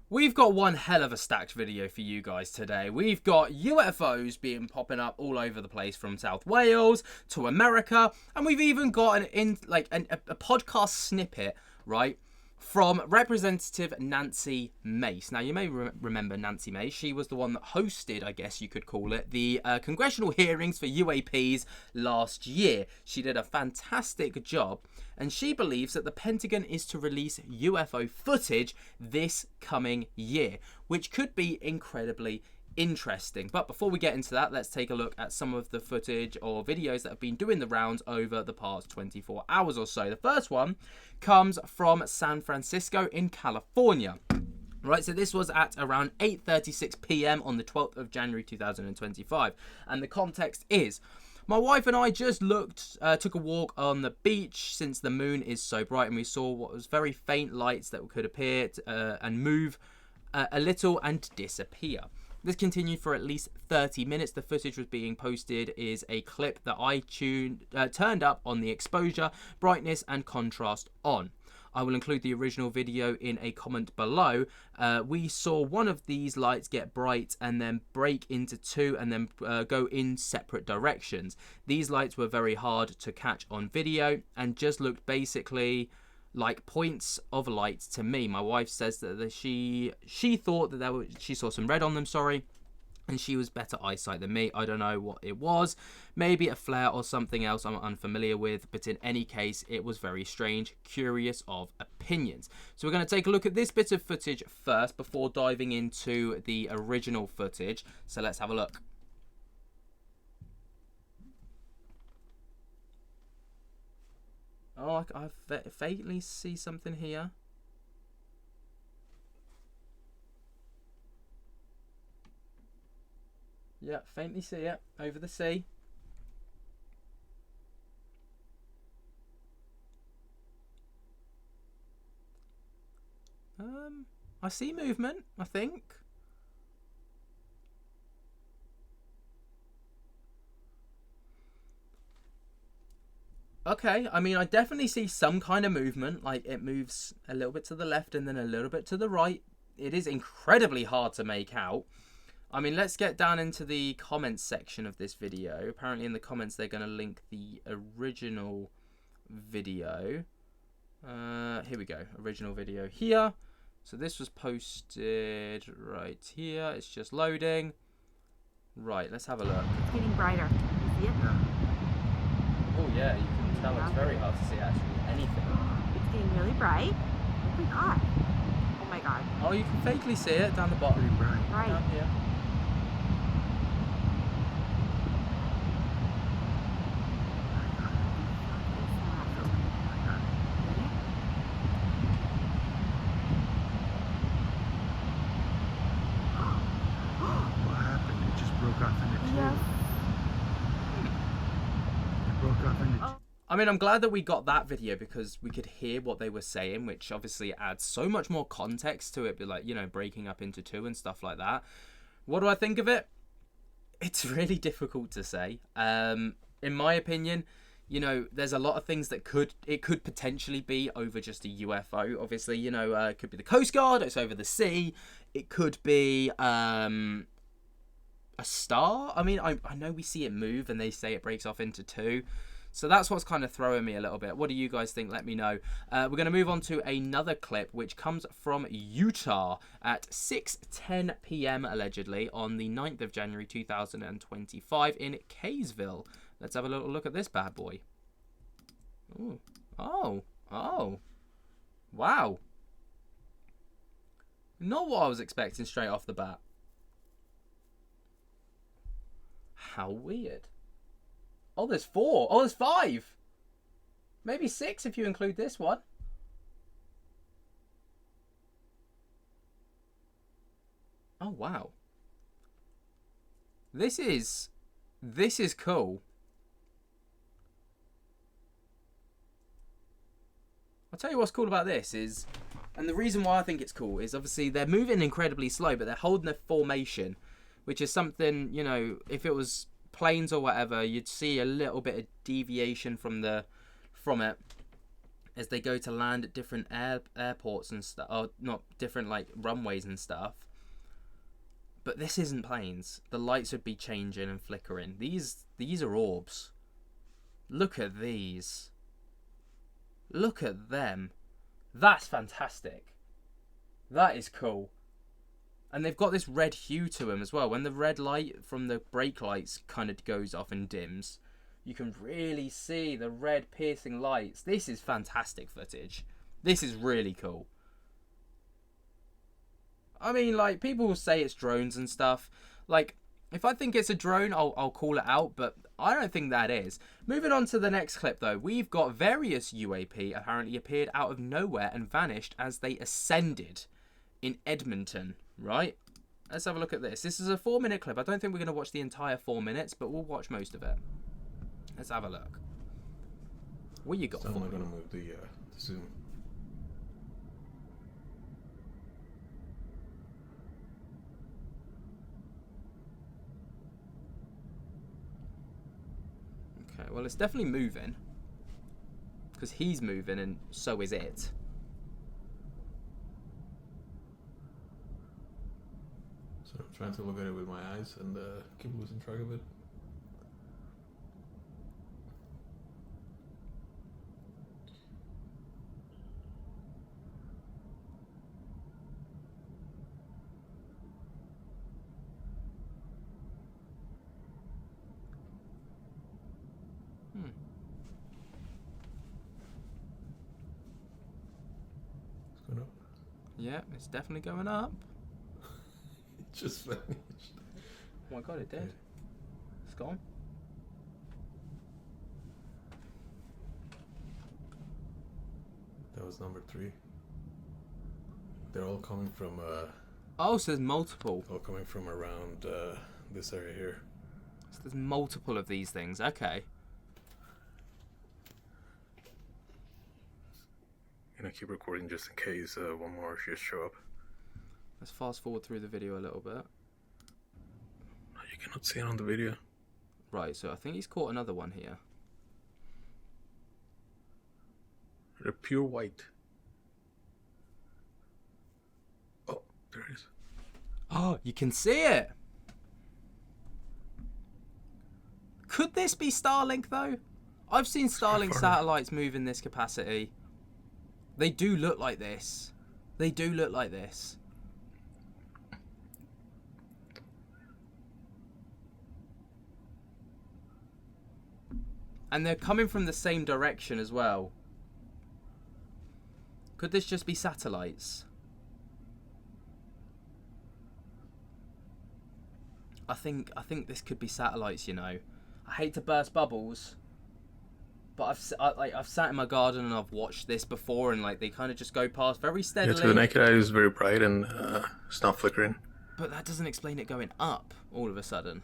We've got one hell of a stacked video for you guys today. We've got UFOs popping up all over the place from South Wales to America, and we've even got a podcast snippet, right, from Representative Nancy Mace. Now, you may remember Nancy Mace. She was the one that hosted, I guess you could call it, the congressional hearings for UAPs last year. She did a fantastic job, and she believes that the Pentagon is to release UFO footage this coming year, which could be incredibly interesting. But before we get into that, let's take a look at some of the footage or videos that have been doing the rounds over the past 24 hours or so. The first one comes from San Francisco in California. Right, so this was at around 8:36 p.m. on the 12th of January 2025. And the context is, my wife and I just took a walk on the beach since the moon is so bright, and we saw what was very faint lights that could appear and move a little and disappear. This continued for at least 30 minutes. The footage was being posted is a clip that I turned up on the exposure, brightness and contrast on. I will include the original video in a comment below. We saw one of these lights get bright and then break into two and then go in separate directions. These lights were very hard to catch on video and just looked basically like points of light to me. My wife says that she thought that she saw some red on them, and she was better eyesight than me. I don't know what it was, maybe a flare or something else I'm unfamiliar with, but in any case, it was very strange, curious of opinions. So we're going to take a look at this bit of footage first before diving into the original footage. So let's have a look. Oh, I faintly see something here. Yeah, faintly see it over the sea. I see movement, I think. Okay, I mean, I definitely see some kind of movement, like it moves a little bit to the left and then a little bit to the right. It is incredibly hard to make out. I mean, let's get down into the comments section of this video. Apparently in the comments they're going to link the original video. Here we go, original video here. So this was posted right here. It's just loading. Right, let's have a look. It's getting brighter. You see it? Oh yeah, you can tell it's very hard to see actually anything. It's getting really bright. Oh my god. Oh my god. Oh, you can faintly see it down the bottom. Right. Down here. What happened? It just broke off into two. Yes. It broke off into two. I mean, I'm glad that we got that video because we could hear what they were saying, which obviously adds so much more context to it, but like, you know, breaking up into two and stuff like that. What do I think of it? It's really difficult to say. In my opinion, you know, there's a lot of things that could potentially be over just a UFO. Obviously, you know, it could be the Coast Guard, it's over the sea. It could be a star. I mean, I know we see it move and they say it breaks off into two. So that's what's kind of throwing me a little bit. What do you guys think? Let me know. We're going to move on to another clip, which comes from Utah at 6:10 p.m. allegedly on the 9th of January 2025 in Kaysville. Let's have a little look at this bad boy. Ooh. Oh. Wow. Not what I was expecting straight off the bat. How weird. Oh, there's 4. Oh, there's 5. Maybe 6 if you include this one. Oh, wow. This is cool. I'll tell you what's cool about this is, and the reason why I think it's cool is obviously they're moving incredibly slow, but they're holding a formation, which is something, you know, if it was planes or whatever, you'd see a little bit of deviation from it. as they go to land at different airports and stuff, or not different like runways and stuff. But this isn't planes. The lights would be changing and flickering. These are orbs. Look at these. Look at them. That's fantastic. That is cool. And they've got this red hue to them as well. When the red light from the brake lights kind of goes off and dims, you can really see the red piercing lights. This is fantastic footage. This is really cool. I mean, like, people will say it's drones and stuff. Like, if I think it's a drone, I'll call it out, but I don't think that is. Moving on to the next clip, though, we've got various UAP apparently appeared out of nowhere and vanished as they ascended in Edmonton, right? Let's have a look at this. This is a 4-minute clip. I don't think we're going to watch the entire 4 minutes, but we'll watch most of it. Let's have a look. What you got for me? I'm going to move the zoom. Okay, well, it's definitely moving. Because he's moving and so is it. So I'm trying to look at it with my eyes and keep losing track of it. It's going up. Yeah, it's definitely going up. It just vanished. Oh my god, it did. It's gone. That was number 3. They're all coming from Oh, so there's multiple. all coming from around this area here. So there's multiple of these things. Okay. And I keep recording just in case one more just show up. Let's fast forward through the video a little bit. You cannot see it on the video. Right, so I think he's caught another one here. They're pure white. Oh, there it is. Oh, you can see it. Could this be Starlink though? I've seen Starlink satellites move in this capacity. They do look like this. They do look like this. And they're coming from the same direction as well. Could this just be satellites? I think this could be satellites, you know. I hate to burst bubbles, but I've sat in my garden and I've watched this before, and like they kind of just go past very steadily. Yeah, to the naked eye it's very bright and it's not flickering. But that doesn't explain it going up all of a sudden.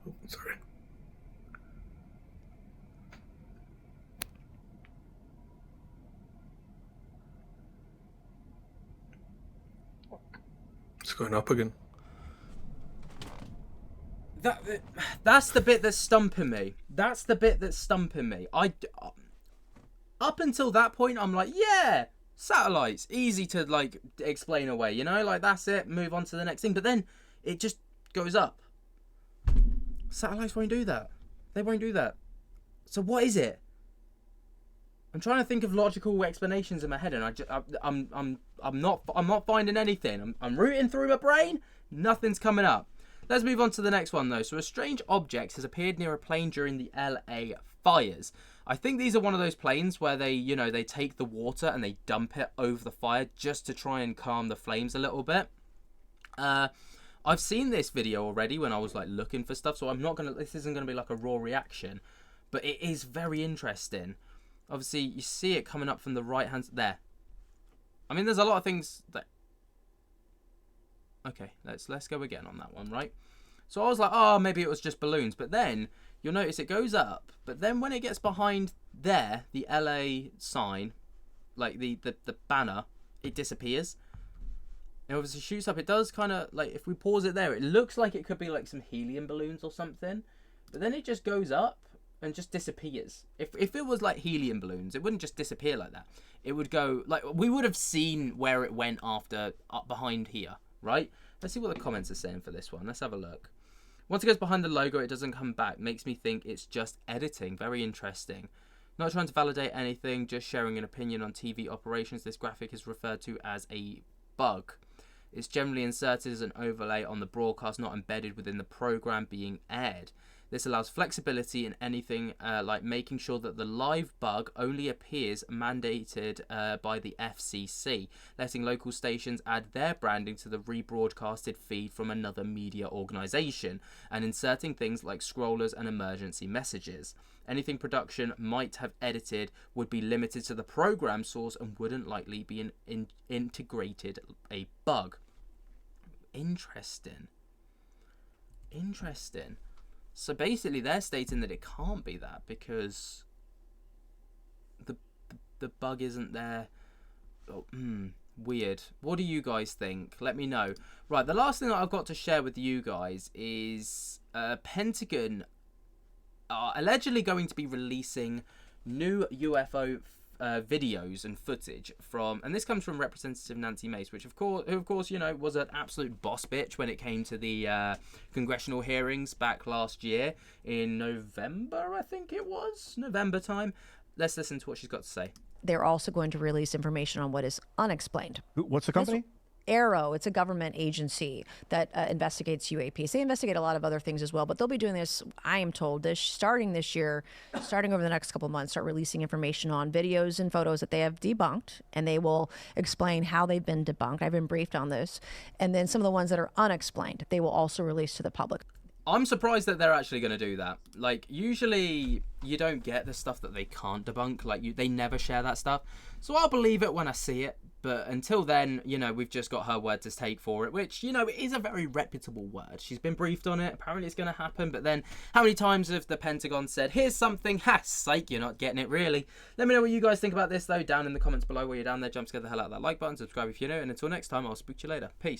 Oh, sorry. It's going up again. That's the bit that's stumping me. That's the bit that's stumping me. Up until that point, I'm like, yeah, satellites, easy to like explain away, you know, like that's it. Move on to the next thing. But then it just goes up. Satellites won't do that. They won't do that. So what is it? I'm trying to think of logical explanations in my head, and I'm not finding anything. I'm rooting through my brain. Nothing's coming up. Let's move on to the next one though. So a strange object has appeared near a plane during the LA fires. I think these are one of those planes where they, you know, they take the water and they dump it over the fire just to try and calm the flames a little bit. I've seen this video already when I was like looking for stuff, so this isn't gonna be like a raw reaction, but it is very interesting. Obviously, you see it coming up from the right hand there. I mean, there's a lot of things that. Okay, let's go again on that one, right? So I was like, oh, maybe it was just balloons. But then you'll notice it goes up. But then when it gets behind there, the LA sign, like the banner, it disappears. It obviously shoots up. It does kind of, like, if we pause it there, it looks like it could be like some helium balloons or something. But then it just goes up and just disappears. If it was like helium balloons, it wouldn't just disappear like that. It would go, like, we would have seen where it went after, up behind here, right? Let's see what the comments are saying for this one. Let's have a look. Once it goes behind the logo, it doesn't come back. Makes me think it's just editing. Very interesting. Not trying to validate anything, just sharing an opinion on TV operations. This graphic is referred to as a bug. It's generally inserted as an overlay on the broadcast, not embedded within the program being aired. This allows flexibility in anything like making sure that the live bug only appears mandated by the FCC, letting local stations add their branding to the rebroadcasted feed from another media organisation, and inserting things like scrollers and emergency messages. Anything production might have edited would be limited to the program source and wouldn't likely be integrated a bug. Interesting. So basically, they're stating that it can't be that because the bug isn't there. Oh, weird. What do you guys think? Let me know. Right, the last thing that I've got to share with you guys is Pentagon are allegedly going to be releasing new UFO videos and footage from, and this comes from Representative Nancy Mace, which who of course you know was an absolute boss bitch when it came to the congressional hearings back last year in November, I think it was November time. Let's listen to what she's got to say. They're also going to release information on what is unexplained. What's the company? Arrow, it's a government agency that investigates UAPs. They investigate a lot of other things as well, but they'll be doing this, I am told, starting this year, starting over the next couple of months, start releasing information on videos and photos that they have debunked, and they will explain how they've been debunked. I've been briefed on this. And then some of the ones that are unexplained, they will also release to the public. I'm surprised that they're actually going to do that. Like, usually you don't get the stuff that they can't debunk. Like, they never share that stuff. So I'll believe it when I see it. But until then, you know, we've just got her word to take for it, which, you know, is a very reputable word. She's been briefed on it. Apparently it's going to happen. But then how many times have the Pentagon said, here's something, ha, psych, you're not getting it, really? Let me know what you guys think about this, though, down in the comments below. While you're down there, jump to get the hell out of that like button, subscribe if you're new. And until next time, I'll speak to you later. Peace.